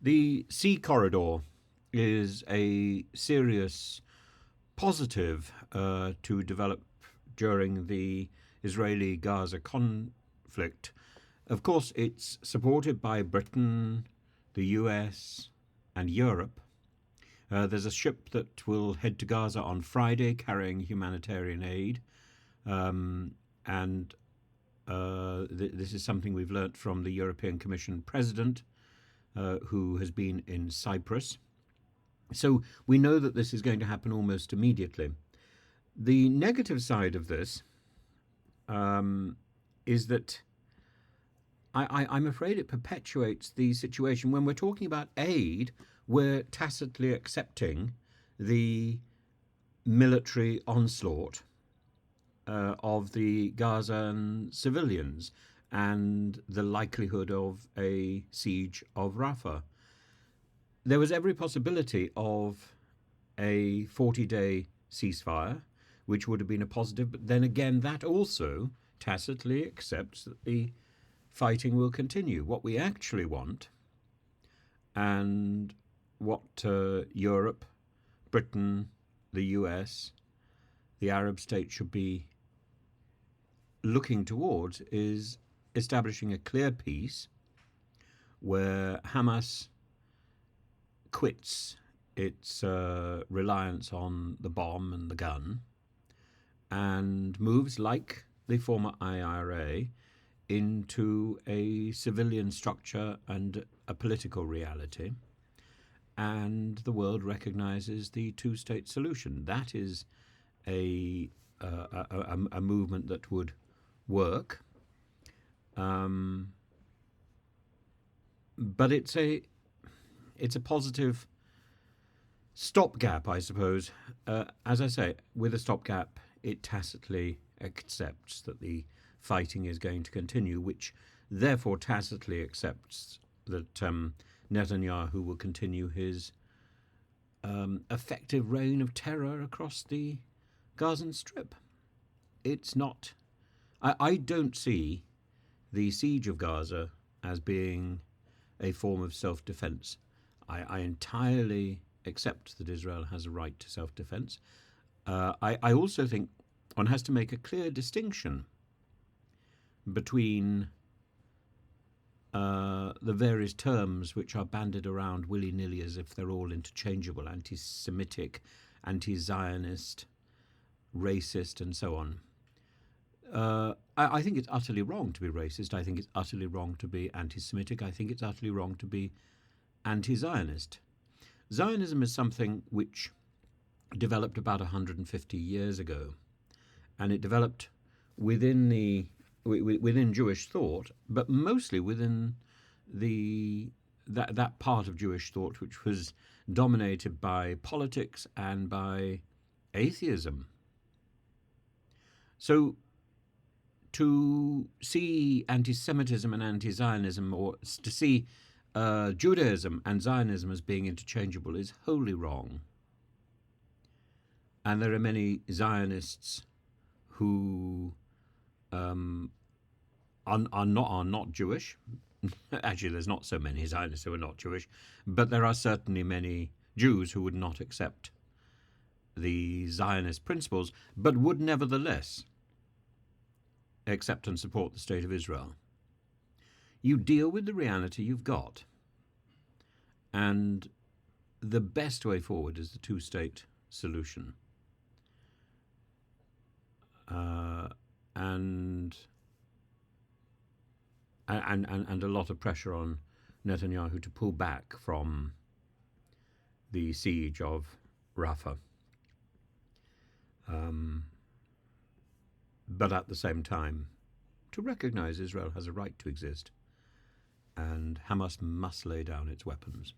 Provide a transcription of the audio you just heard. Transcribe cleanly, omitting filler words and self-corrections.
The sea corridor is a serious positive to develop during the Israeli-Gaza conflict. Of course, it's supported by Britain, the US, and Europe. There's a ship that will head to Gaza on Friday carrying humanitarian aid. And this is something we've learnt from the European Commission President, who has been in Cyprus. So we know that this is going to happen almost immediately. The negative side of this is that I'm afraid it perpetuates the situation. When we're talking about aid, we're tacitly accepting the military onslaught of the Gazan civilians and the likelihood of a siege of Rafah. There was every possibility of a 40-day ceasefire, which would have been a positive, but then again, that also tacitly accepts that the fighting will continue. What we actually want, and what Europe, Britain, the US, the Arab states should be looking towards, is establishing a clear peace where Hamas quits its reliance on the bomb and the gun and moves, like the former IRA, into a civilian structure and a political reality, and the world recognizes the two-state solution. That is a movement that would work, but it's a positive stopgap, I suppose. As I say, with a stopgap, it tacitly accepts that the fighting is going to continue, which therefore tacitly accepts that Netanyahu will continue his effective reign of terror across the Gazan Strip. It's not. I don't see the siege of Gaza as being a form of self-defense. I entirely accept that Israel has a right to self-defense. I also think one has to make a clear distinction between the various terms which are bandied around willy-nilly as if they're all interchangeable: anti-Semitic, anti-Zionist, racist, and so on. I think it's utterly wrong to be racist. I think it's utterly wrong to be anti-Semitic. I think it's utterly wrong to be anti-Zionist. Zionism is something which developed about 150 years ago, and it developed within Jewish thought, but mostly within that part of Jewish thought which was dominated by politics and by atheism. So to see anti-Semitism and anti-Zionism, or to see Judaism and Zionism as being interchangeable, is wholly wrong. And there are many Zionists who are not Jewish. Actually, there's not so many Zionists who are not Jewish, but there are certainly many Jews who would not accept the Zionist principles, but would nevertheless accept and support the State of Israel. You deal with the reality you've got, and the best way forward is the two-state solution. And a lot of pressure on Netanyahu to pull back from the siege of Rafah. But at the same time, to recognize Israel has a right to exist, and Hamas must lay down its weapons.